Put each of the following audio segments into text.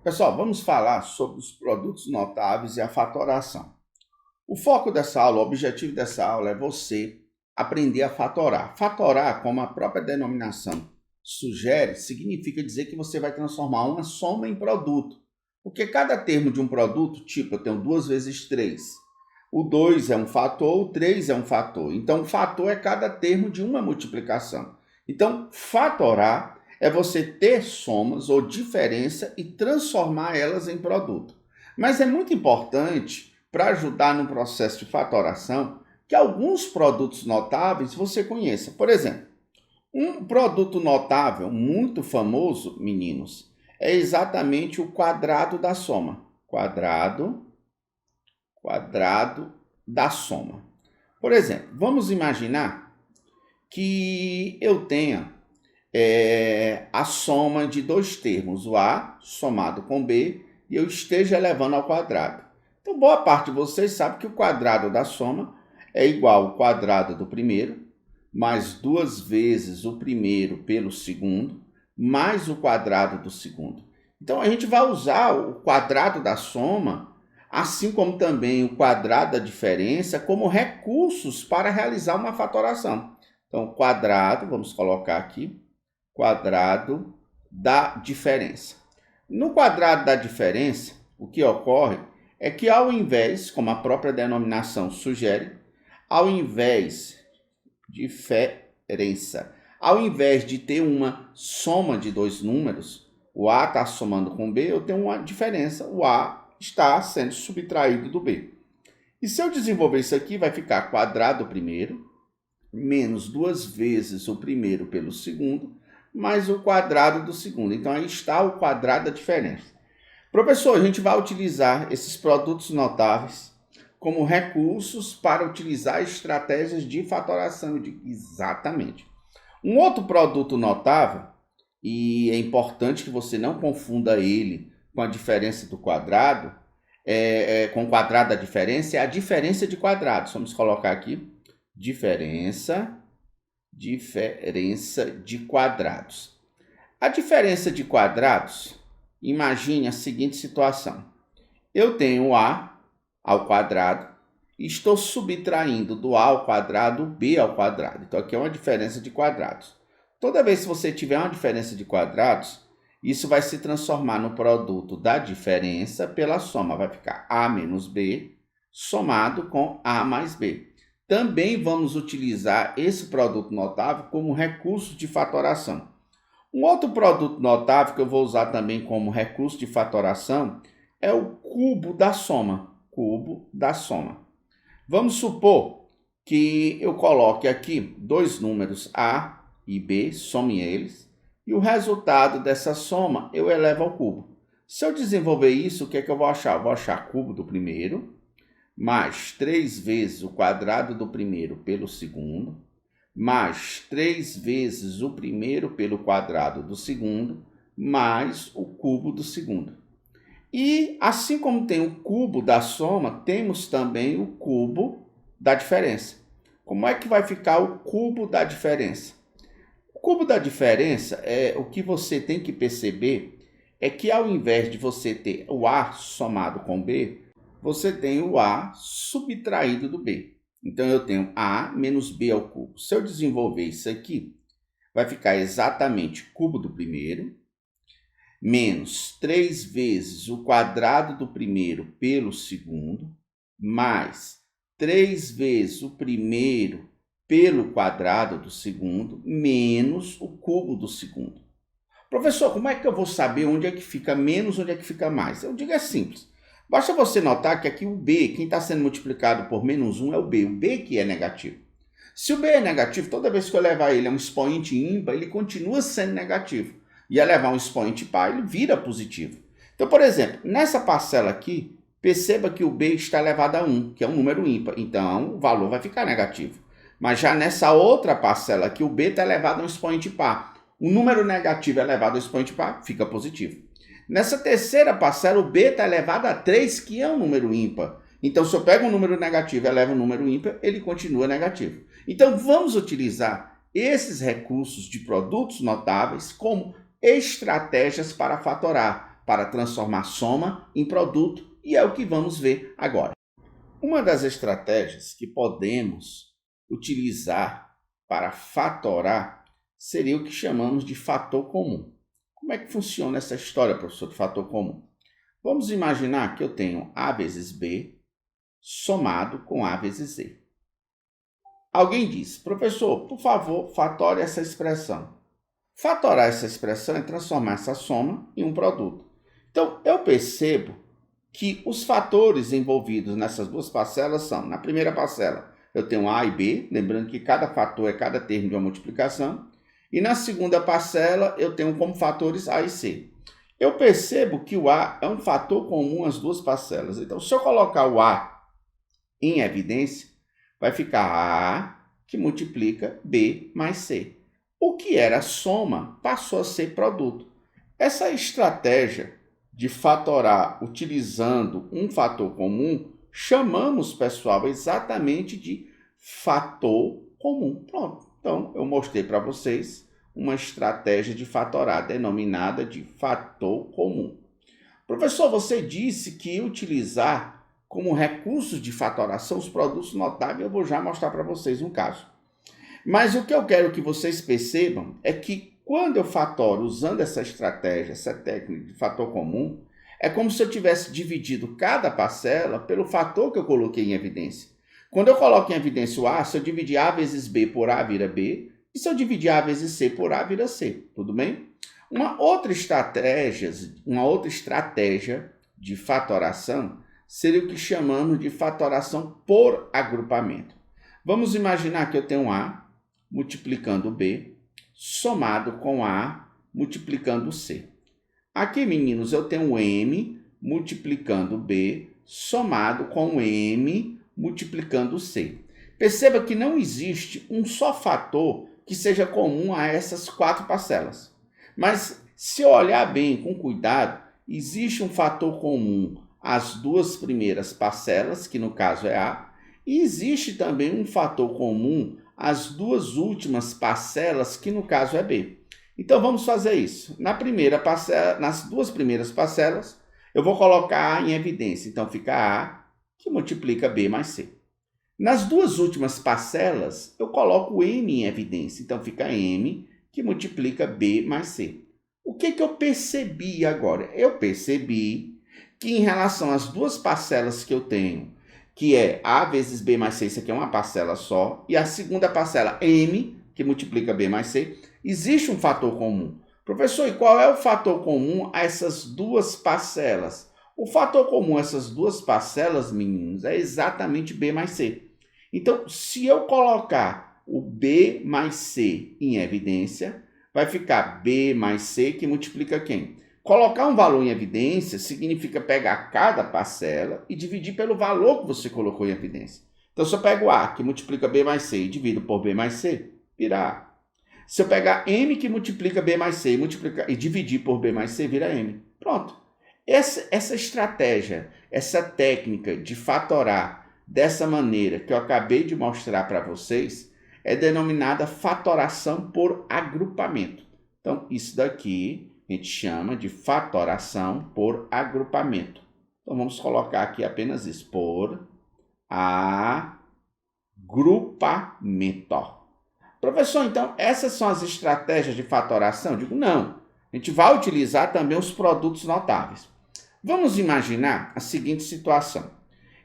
Pessoal, vamos falar sobre os produtos notáveis e a fatoração. O foco dessa aula, o objetivo dessa aula é você aprender a fatorar. Fatorar, como a própria denominação sugere, significa dizer que você vai transformar uma soma em produto. Porque cada termo de um produto, tipo, eu tenho 2 vezes 3. O 2 é um fator, o 3 é um fator. Então, o fator é cada termo de uma multiplicação. Então, fatorar é você ter somas ou diferença e transformar elas em produto. Mas é muito importante, para ajudar no processo de fatoração, que alguns produtos notáveis você conheça. Por exemplo, um produto notável muito famoso, meninos, é exatamente o quadrado da soma. Quadrado da soma. Por exemplo, vamos imaginar que eu tenha a soma de dois termos, o A somado com B, e eu esteja elevando ao quadrado. Então, boa parte de vocês sabe que o quadrado da soma é igual ao quadrado do primeiro, mais 2 vezes o primeiro pelo segundo, mais o quadrado do segundo. Então, a gente vai usar o quadrado da soma, assim como também o quadrado da diferença, como recursos para realizar uma fatoração. Então, quadrado, vamos colocar aqui, quadrado da diferença. No quadrado da diferença, o que ocorre é que ao invés, como a própria denominação sugere, ao invés de ter uma soma de dois números, o A está somando com B, eu tenho uma diferença, o A está sendo subtraído do B. E se eu desenvolver isso aqui, vai ficar quadrado do primeiro, menos 2 vezes o primeiro pelo segundo, mais o quadrado do segundo. Então, aí está o quadrado da diferença. Professor, a gente vai utilizar esses produtos notáveis como recursos para utilizar estratégias de fatoração. Eu digo, exatamente. Um outro produto notável, e é importante que você não confunda ele com a diferença do quadrado, com o quadrado da diferença, é a diferença de quadrados. Vamos colocar aqui, diferença de quadrados. A diferença de quadrados, imagine a seguinte situação. Eu tenho A ao quadrado e estou subtraindo do A ao quadrado o B ao quadrado. Então, aqui é uma diferença de quadrados. Toda vez que você tiver uma diferença de quadrados, isso vai se transformar no produto da diferença pela soma. Vai ficar A menos B somado com A mais B. Também vamos utilizar esse produto notável como recurso de fatoração. Um outro produto notável que eu vou usar também como recurso de fatoração é o cubo da soma. Cubo da soma. Vamos supor que eu coloque aqui dois números A e B, some eles, e o resultado dessa soma eu elevo ao cubo. Se eu desenvolver isso, o que é que eu vou achar? Eu vou achar cubo do primeiro, mais 3 vezes o quadrado do primeiro pelo segundo, mais 3 vezes o primeiro pelo quadrado do segundo, mais o cubo do segundo. E assim como tem o cubo da soma, temos também o cubo da diferença. Como é que vai ficar o cubo da diferença? O cubo da diferença, o que você tem que perceber é que ao invés de você ter o A somado com B, você tem o A subtraído do B. Então, eu tenho A menos B ao cubo. Se eu desenvolver isso aqui, vai ficar exatamente cubo do primeiro, menos 3 vezes o quadrado do primeiro pelo segundo, mais 3 vezes o primeiro pelo quadrado do segundo, menos o cubo do segundo. Professor, como é que eu vou saber onde é que fica menos, onde é que fica mais? Eu digo, é simples. Basta você notar que aqui o B, quem está sendo multiplicado por menos 1 é o B que é negativo. Se o B é negativo, toda vez que eu levar ele a um expoente ímpar, ele continua sendo negativo. E a levar um expoente par, ele vira positivo. Então, por exemplo, nessa parcela aqui, perceba que o B está elevado a 1, que é um número ímpar. Então, o valor vai ficar negativo. Mas já nessa outra parcela aqui, o B está elevado a um expoente par. O número negativo elevado ao expoente par fica positivo. Nessa terceira parcela, o B está elevado a 3, que é um número ímpar. Então, se eu pego um número negativo e elevo um número ímpar, ele continua negativo. Então, vamos utilizar esses recursos de produtos notáveis como estratégias para fatorar, para transformar soma em produto e é o que vamos ver agora. Uma das estratégias que podemos utilizar para fatorar seria o que chamamos de fator comum. Como é que funciona essa história, professor, de fator comum? Vamos imaginar que eu tenho A vezes B somado com A vezes Z. Alguém diz, professor, por favor, fatore essa expressão. Fatorar essa expressão é transformar essa soma em um produto. Então, eu percebo que os fatores envolvidos nessas duas parcelas são, na primeira parcela, eu tenho A e B, lembrando que cada fator é cada termo de uma multiplicação, e na segunda parcela eu tenho como fatores A e C. Eu percebo que o A é um fator comum às duas parcelas. Então, se eu colocar o A em evidência, vai ficar A que multiplica B mais C. O que era soma passou a ser produto. Essa estratégia de fatorar utilizando um fator comum, chamamos, pessoal, exatamente de fator comum. Pronto. Então, eu mostrei para vocês uma estratégia de fatorar denominada de fator comum. Professor, você disse que utilizar como recursos de fatoração os produtos notáveis, eu vou já mostrar para vocês um caso. Mas o que eu quero que vocês percebam é que quando eu fatoro usando essa estratégia, essa técnica de fator comum, é como se eu tivesse dividido cada parcela pelo fator que eu coloquei em evidência. Quando eu coloco em evidência o A, se eu dividir A vezes B por A, vira B. E se eu dividir A vezes C por A, vira C. Tudo bem? Uma outra estratégia de fatoração seria o que chamamos de fatoração por agrupamento. Vamos imaginar que eu tenho A multiplicando B, somado com A multiplicando C. Aqui, meninos, eu tenho M multiplicando B, somado com M multiplicando C. Perceba que não existe um só fator que seja comum a essas quatro parcelas. Mas, se eu olhar bem, com cuidado, existe um fator comum às duas primeiras parcelas, que no caso é A, e existe também um fator comum às duas últimas parcelas, que no caso é B. Então, vamos fazer isso. Nas duas primeiras parcelas, eu vou colocar A em evidência. Então, fica A, que multiplica B mais C. Nas duas últimas parcelas, eu coloco M em evidência. Então, fica M, que multiplica B mais C. O que eu percebi agora? Eu percebi que em relação às duas parcelas que eu tenho, que é A vezes B mais C, isso aqui é uma parcela só, e a segunda parcela, M, que multiplica B mais C, existe um fator comum. Professor, e qual é o fator comum a essas duas parcelas? O fator comum a essas duas parcelas, meninos, é exatamente B mais C. Então, se eu colocar o B mais C em evidência, vai ficar B mais C que multiplica quem? Colocar um valor em evidência significa pegar cada parcela e dividir pelo valor que você colocou em evidência. Então, se eu pego A, que multiplica B mais C, e divido por B mais C, vira A. Se eu pegar M, que multiplica B mais C, e dividir por B mais C, vira M. Pronto. Essa estratégia, essa técnica de fatorar dessa maneira que eu acabei de mostrar para vocês, é denominada fatoração por agrupamento. Então, isso daqui a gente chama de fatoração por agrupamento. Então, vamos colocar aqui apenas isso, por agrupamento. Professor, então, essas são as estratégias de fatoração? Eu digo, não. A gente vai utilizar também os produtos notáveis. Vamos imaginar a seguinte situação.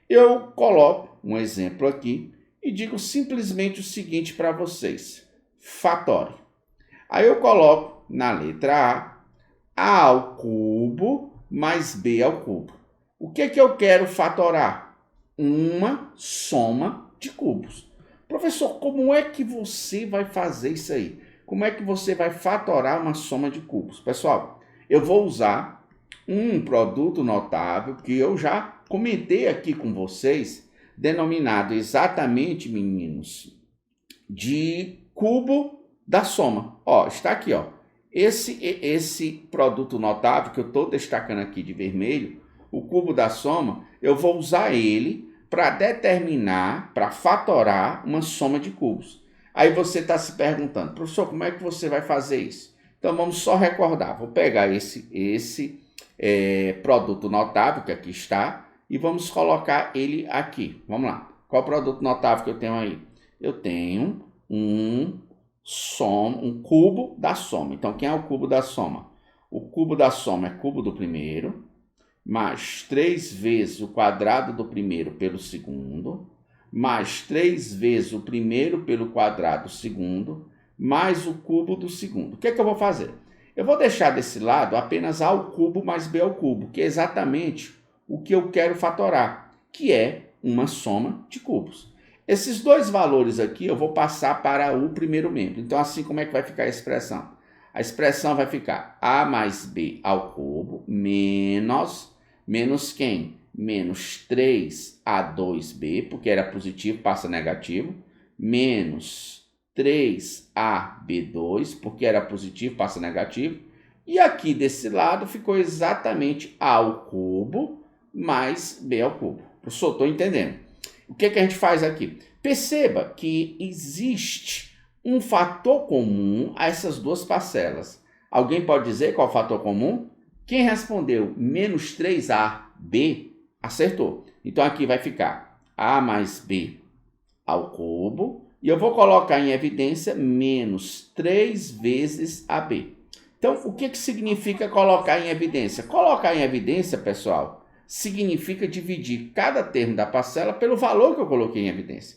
Eu coloco um exemplo aqui e digo simplesmente o seguinte para vocês. Fatore. Aí eu coloco na letra A ao cubo mais B ao cubo. O que eu quero fatorar? Uma soma de cubos. Professor, como é que você vai fazer isso aí? Como é que você vai fatorar uma soma de cubos? Pessoal, eu vou usar um produto notável que eu já comentei aqui com vocês, denominado exatamente, meninos, de cubo da soma. Ó, está aqui, ó. Esse produto notável que eu estou destacando aqui de vermelho, o cubo da soma, eu vou usar ele para determinar, para fatorar uma soma de cubos. Aí você está se perguntando, professor, como é que você vai fazer isso? Então vamos só recordar. Vou pegar esse produto notável, que aqui está, e vamos colocar ele aqui. Vamos lá. Qual produto notável que eu tenho aí? Eu tenho um cubo da soma. Então, quem é o cubo da soma? O cubo da soma é cubo do primeiro, mais 3 vezes o quadrado do primeiro pelo segundo, mais 3 vezes o primeiro pelo quadrado do segundo, mais o cubo do segundo. O que é que eu vou fazer? Eu vou deixar desse lado apenas A ao cubo mais B ao cubo, que é exatamente o que eu quero fatorar, que é uma soma de cubos. Esses dois valores aqui eu vou passar para o primeiro membro. Então, assim, como é que vai ficar a expressão? A expressão vai ficar A mais B ao cubo menos quem? Menos 3A2B, porque era positivo, passa negativo, menos 3AB2, porque era positivo, passa negativo. E aqui desse lado ficou exatamente A ao cubo mais B ao cubo. Professor, estou entendendo. O que a gente faz aqui? Perceba que existe um fator comum a essas duas parcelas. Alguém pode dizer qual é o fator comum? Quem respondeu menos 3AB, acertou. Então aqui vai ficar A mais B ao cubo, e eu vou colocar em evidência menos 3 vezes AB. Então, o que significa colocar em evidência? Colocar em evidência, pessoal, significa dividir cada termo da parcela pelo valor que eu coloquei em evidência.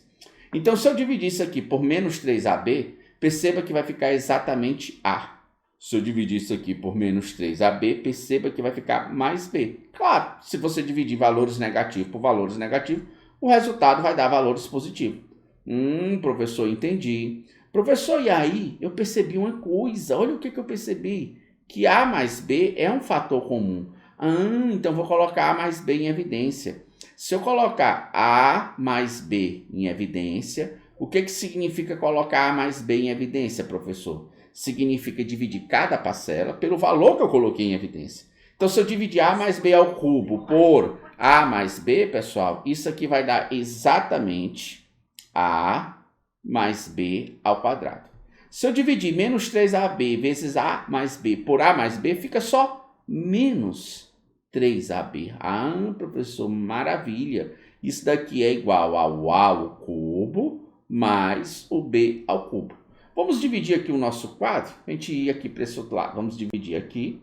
Então, se eu dividir isso aqui por menos 3AB, perceba que vai ficar exatamente A. Se eu dividir isso aqui por menos 3AB, perceba que vai ficar mais B. Claro, se você dividir valores negativos por valores negativos, o resultado vai dar valores positivos. Professor, entendi. Professor, e aí eu percebi uma coisa. Olha o que eu percebi. Que A mais B é um fator comum. Então vou colocar A mais B em evidência. Se eu colocar A mais B em evidência, o que significa colocar A mais B em evidência, professor? Significa dividir cada parcela pelo valor que eu coloquei em evidência. Então, se eu dividir A mais B ao cubo por A mais B, pessoal, isso aqui vai dar exatamente A mais B ao quadrado. Se eu dividir menos 3AB vezes A mais B por A mais B, fica só menos 3AB. Professor, maravilha. Isso daqui é igual ao A ao cubo mais o B ao cubo. Vamos dividir aqui o nosso quadro, a gente ir aqui para esse outro lado. Vamos dividir aqui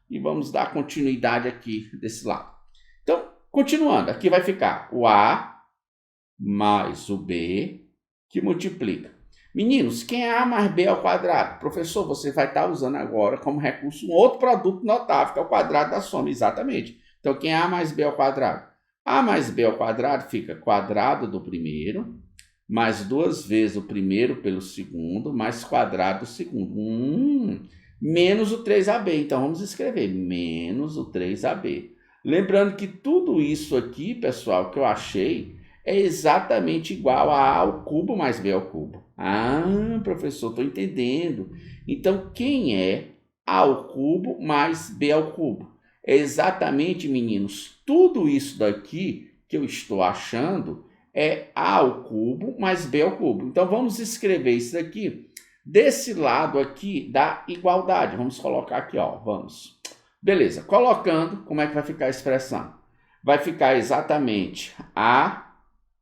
e vamos dar continuidade aqui desse lado. Então, continuando, aqui vai ficar o A mais o B, que multiplica. Meninos, quem é A mais B ao quadrado? Professor, você vai estar usando agora como recurso um outro produto notável, que é o quadrado da soma, exatamente. Então, quem é A mais B ao quadrado? A mais B ao quadrado fica quadrado do primeiro, mais 2 vezes o primeiro pelo segundo, mais quadrado do segundo. Menos o 3AB. Então, vamos escrever menos o 3AB. Lembrando que tudo isso aqui, pessoal, que eu achei, é exatamente igual a A ao cubo mais B ao cubo. Professor, estou entendendo. Então, quem é A ao cubo mais B ao cubo? É exatamente, meninos, tudo isso daqui que eu estou achando é A ao cubo mais B ao cubo. Então, vamos escrever isso daqui desse lado aqui da igualdade. Vamos colocar aqui, ó. Vamos. Beleza. Colocando, como é que vai ficar a expressão? Vai ficar exatamente A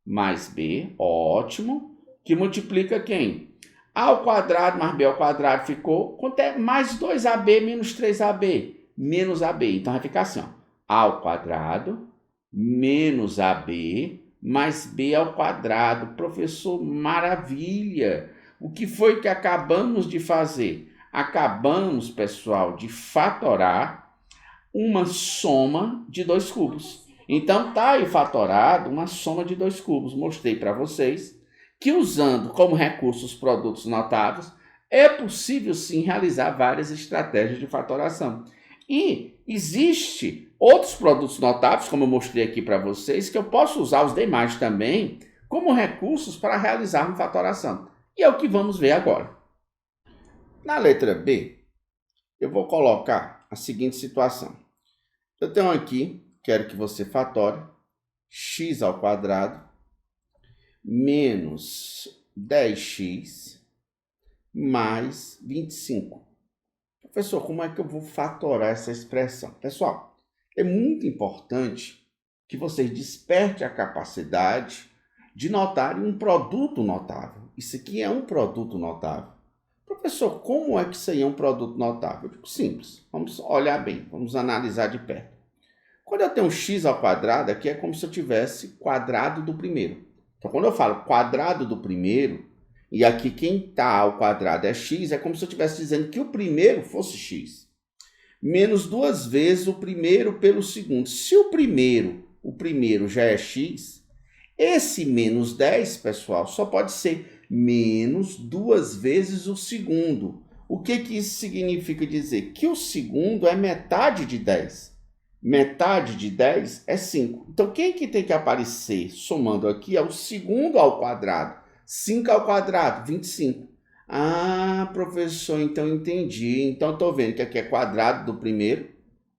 mais B, ótimo, que multiplica quem? A ao quadrado mais B ao quadrado ficou, quanto é? Mais 2AB menos 3AB, menos AB. Então, vai ficar assim, ó. A ao quadrado menos AB mais B ao quadrado. Professor, maravilha! O que foi que acabamos de fazer? Acabamos, pessoal, de fatorar uma soma de 2 cubos. Então, está aí fatorado uma soma de 2 cubos. Mostrei para vocês que, usando como recurso os produtos notáveis, é possível, sim, realizar várias estratégias de fatoração. E existe outros produtos notáveis, como eu mostrei aqui para vocês, que eu posso usar os demais também como recursos para realizar uma fatoração. E é o que vamos ver agora. Na letra B, eu vou colocar a seguinte situação. Eu tenho aqui, quero que você fatore, x ao quadrado menos 10x mais 25. Professor, como é que eu vou fatorar essa expressão? Pessoal, é muito importante que vocês despertem a capacidade de notarem um produto notável. Isso aqui é um produto notável. Professor, como é que isso aí é um produto notável? Eu digo simples. Vamos olhar bem, vamos analisar de perto. Quando eu tenho um x ao quadrado, aqui é como se eu tivesse quadrado do primeiro. Então, quando eu falo quadrado do primeiro, e aqui quem está ao quadrado é x, é como se eu estivesse dizendo que o primeiro fosse x. Menos 2 vezes o primeiro pelo segundo. Se o primeiro já é x, esse menos 10, pessoal, só pode ser menos 2 vezes o segundo. O que isso significa dizer? Que o segundo é metade de 10. Metade de 10 é 5. Então, quem que tem que aparecer somando aqui é o segundo ao quadrado. 5 ao quadrado, 25. Ah, professor, então entendi. Então, estou vendo que aqui é quadrado do primeiro.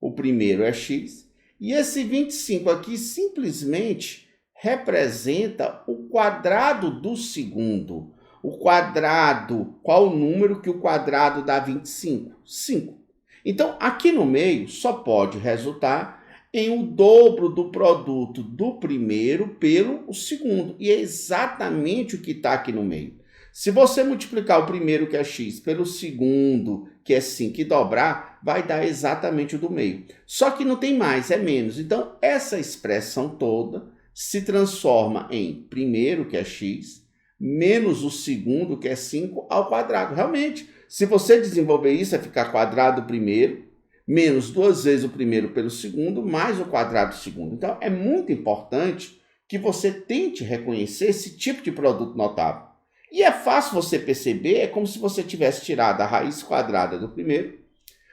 O primeiro é x. E esse 25 aqui simplesmente representa o quadrado do segundo. O quadrado, qual o número que o quadrado dá 25? 5. Então, aqui no meio só pode resultar em o dobro do produto do primeiro pelo segundo. E é exatamente o que está aqui no meio. Se você multiplicar o primeiro, que é x, pelo segundo, que é 5, e dobrar, vai dar exatamente o do meio. Só que não tem mais, é menos. Então, essa expressão toda se transforma em primeiro, que é x, menos o segundo, que é 5, ao quadrado. Realmente, se você desenvolver isso, vai ficar quadrado do primeiro, menos 2 vezes o primeiro pelo segundo, mais o quadrado do segundo. Então, é muito importante que você tente reconhecer esse tipo de produto notável. E é fácil você perceber, é como se você tivesse tirado a raiz quadrada do primeiro,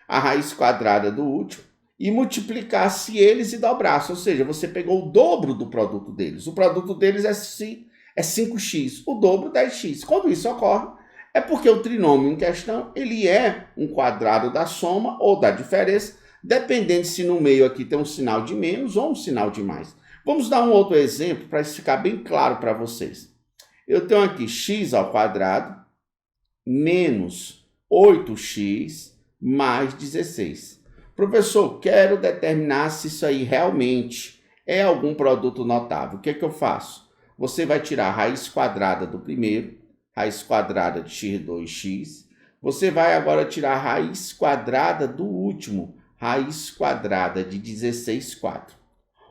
a raiz quadrada do último, e multiplicasse eles e dobrasse. Ou seja, você pegou o dobro do produto deles. O produto deles é 5x, o dobro 10x. Quando isso ocorre, é porque o trinômio em questão ele é um quadrado da soma ou da diferença, dependendo se no meio aqui tem um sinal de menos ou um sinal de mais. Vamos dar um outro exemplo para isso ficar bem claro para vocês. Eu tenho aqui x ao quadrado menos 8x mais 16. Professor, quero determinar se isso aí realmente é algum produto notável. O que é que eu faço? Você vai tirar a raiz quadrada do primeiro, raiz quadrada de x2x. Você vai agora tirar a raiz quadrada do último, raiz quadrada de 16, 4.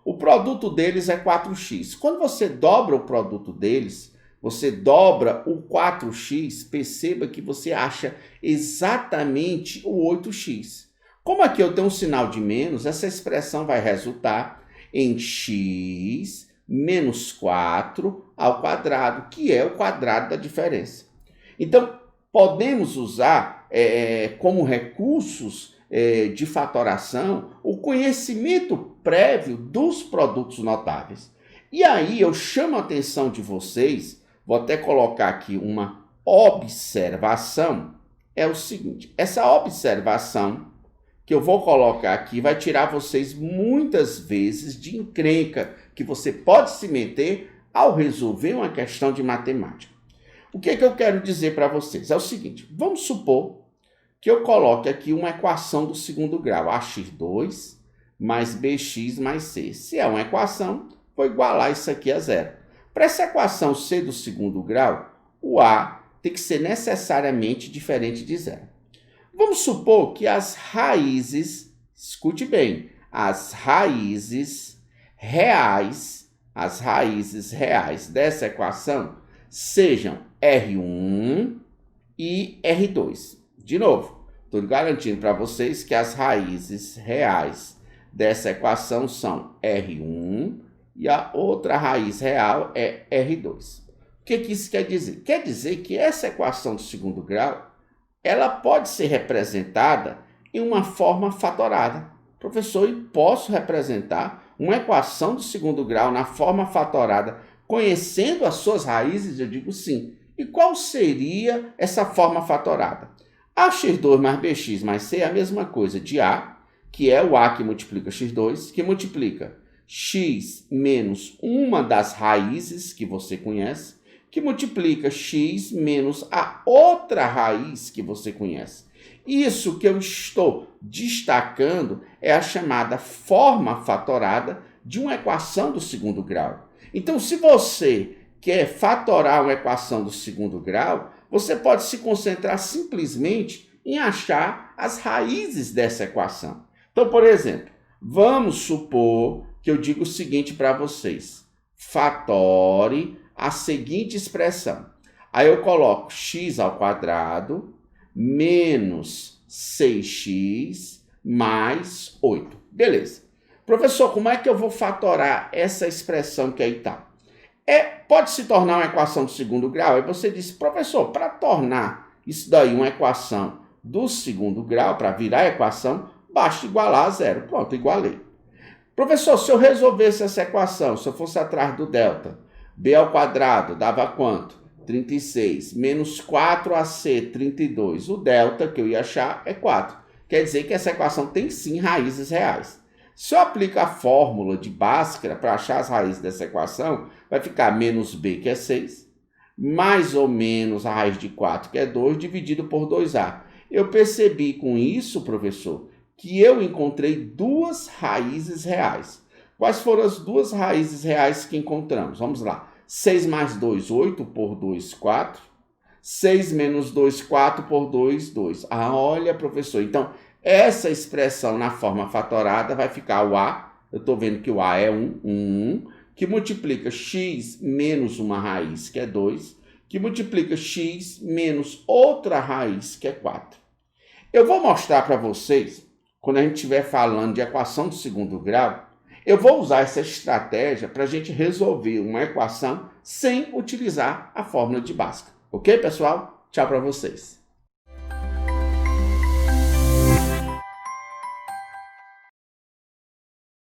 O produto deles é 4x. Quando você dobra o produto deles, você dobra o 4x, perceba que você acha exatamente o 8x. Como aqui eu tenho um sinal de menos, essa expressão vai resultar em x menos 4 ao quadrado, que é o quadrado da diferença. Então, podemos usar como recursos de fatoração o conhecimento prévio dos produtos notáveis. E aí eu chamo a atenção de vocês, vou até colocar aqui uma observação, é o seguinte, essa observação que eu vou colocar aqui vai tirar vocês muitas vezes de encrenca que você pode se meter ao resolver uma questão de matemática. O que é que eu quero dizer para vocês? É o seguinte, vamos supor que eu coloque aqui uma equação do segundo grau, ax2 mais bx mais c. Se é uma equação, vou igualar isso aqui a zero. Para essa equação ser do segundo grau, o a tem que ser necessariamente diferente de zero. Vamos supor que as raízes, escute bem, as raízes reais dessa equação sejam R1 e R2. De novo, estou garantindo para vocês que as raízes reais dessa equação são R1 e a outra raiz real é R2. O que isso quer dizer? Quer dizer que essa equação do segundo grau ela pode ser representada em uma forma fatorada. Professor, eu posso representar uma equação do segundo grau na forma fatorada, conhecendo as suas raízes? Eu digo sim. E qual seria essa forma fatorada? Ax2 mais bx mais c é a mesma coisa de a, que é o a que multiplica x2, que multiplica x menos uma das raízes que você conhece, que multiplica x menos a outra raiz que você conhece. Isso que eu estou destacando é a chamada forma fatorada de uma equação do segundo grau. Então, se você quer fatorar uma equação do segundo grau, você pode se concentrar simplesmente em achar as raízes dessa equação. Então, por exemplo, vamos supor que eu digo o seguinte para vocês: fatore a seguinte expressão. Aí eu coloco x ao quadrado menos 6x mais 8. Beleza. Professor, como é que eu vou fatorar essa expressão que aí está? Pode se tornar uma equação do segundo grau? Aí você diz, professor, para tornar isso daí uma equação do segundo grau, para virar a equação, basta igualar a zero. Pronto, igualei. Professor, se eu resolvesse essa equação, se eu fosse atrás do delta, b ao quadrado dava quanto? 36, menos 4ac, 32. O delta que eu ia achar é 4. Quer dizer que essa equação tem sim raízes reais. Se eu aplico a fórmula de Bhaskara para achar as raízes dessa equação, vai ficar menos b, que é 6, mais ou menos a raiz de 4, que é 2, dividido por 2a. Eu percebi com isso, professor, que eu encontrei duas raízes reais. Quais foram as duas raízes reais que encontramos? Vamos lá. 6 mais 2, 8, por 2, 4. 6 menos 2, 4, por 2, 2. Ah, olha, professor. Então, essa expressão na forma fatorada vai ficar o A. Eu estou vendo que o A é 1, que multiplica x menos uma raiz, que é 2, que multiplica x menos outra raiz, que é 4. Eu vou mostrar para vocês, quando a gente estiver falando de equação do segundo grau, eu vou usar essa estratégia para a gente resolver uma equação sem utilizar a fórmula de Bhaskara. Ok, pessoal? Tchau para vocês.